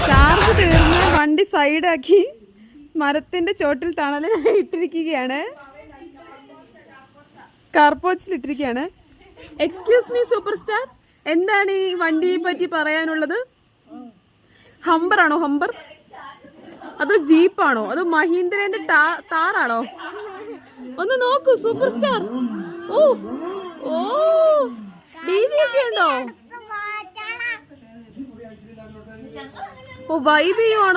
Charge തീർന്ന് വണ്ടി സൈഡാക്കി മരത്തിന്റെ ചോട്ടിൽ തണല് ഇട്ടിരിക്കുകയാണ്, കാർപോച്ചിലിട്ടിരിക്കുകയാണ്. എക്സ്ക്യൂസ് മീ സൂപ്പർ സ്റ്റാർ, എന്താണ് ഈ വണ്ടിയെ പറ്റി പറയാനുള്ളത്? ഹംബറാണോ? ഹംബർ അതോ ജീപ്പാണോ? അതോ മഹീന്ദ്രന്റെ താറാണോ? ഒന്ന് നോക്കൂ സൂപ്പർ സ്റ്റാർ. ഓ ഓ DJ ഒക്കെ ഉണ്ടോ? ഓ വൈബ് ചെയ്യുവാണോ?